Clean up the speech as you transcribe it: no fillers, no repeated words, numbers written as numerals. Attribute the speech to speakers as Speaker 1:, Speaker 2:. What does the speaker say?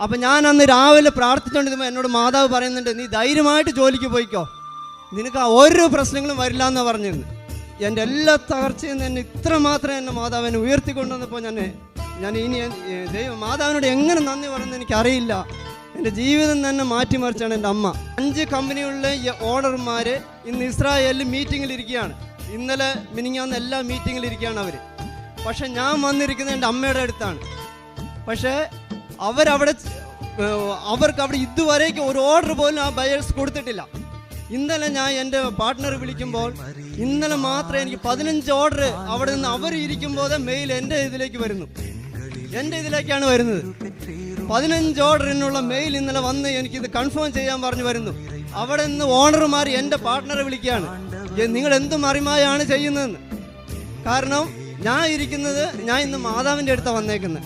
Speaker 1: അപ്പം ഞാൻ അന്ന് രാവിലെ പ്രാർത്ഥിച്ചുകൊണ്ടിരുമ്പോൾ എന്നോട് മാതാവ് പറയുന്നുണ്ട്, നീ ധൈര്യമായിട്ട് ജോലിക്ക് പോയിക്കോ, നിനക്ക് ഒരു പ്രശ്നങ്ങളും വരില്ല എന്ന് പറഞ്ഞിരുന്നു. എൻ്റെ എല്ലാ തകർച്ചയിൽ നിന്ന് എന്നെ ഇത്രമാത്രം എന്നെ മാതാവ് എന്നെ ഉയർത്തിക്കൊണ്ടുവന്നപ്പോൾ ഞാൻ ഇനി മാതാവിനോട് എങ്ങനെ നന്ദി പറയുന്നത് എനിക്കറിയില്ല. എൻ്റെ ജീവിതം തന്നെ മാറ്റിമറിച്ചാണ് എൻ്റെ അമ്മ. 5 കമ്പനികളിലെ ഓണർമാർ ഇന്ന് ഇസ്രായേലിൽ മീറ്റിങ്ങിലിരിക്കുകയാണ്. ഇന്നലെ മിനിങ്ങാന്ന് എല്ലാ മീറ്റിങ്ങിലിരിക്കുകയാണ് അവർ. പക്ഷെ ഞാൻ വന്നിരിക്കുന്നത് എൻ്റെ അമ്മയുടെ അടുത്താണ്. പക്ഷേ അവർക്ക് അവിടെ ഇതുവരേക്കും ഒരു ഓർഡർ പോലും ആ ബയേഴ്സ് കൊടുത്തിട്ടില്ല. ഇന്നലെ ഞാൻ എൻ്റെ പാർട്ട്ണർ വിളിക്കുമ്പോൾ ഇന്നലെ മാത്രമേ എനിക്ക് 15 ഓർഡർ അവിടെ നിന്ന് അവർ ഇരിക്കുമ്പോൾ മെയിൽ എൻ്റെ ഇതിലേക്കാണ് വരുന്നത്. 15 ഓർഡറിനുള്ള മെയിൽ ഇന്നലെ വന്ന് എനിക്കിത് കൺഫേം ചെയ്യാൻ പറഞ്ഞു വരുന്നു. അവിടെ നിന്ന് ഓണർമാർ എൻ്റെ പാർട്ട്ണറെ വിളിക്കുകയാണ്, നിങ്ങൾ എന്ത് മറിമായാണ് ചെയ്യുന്നതെന്ന്. കാരണം ഞാൻ ഇന്ന് മാതാവിൻ്റെ അടുത്താണ് വന്നേക്കുന്നത്.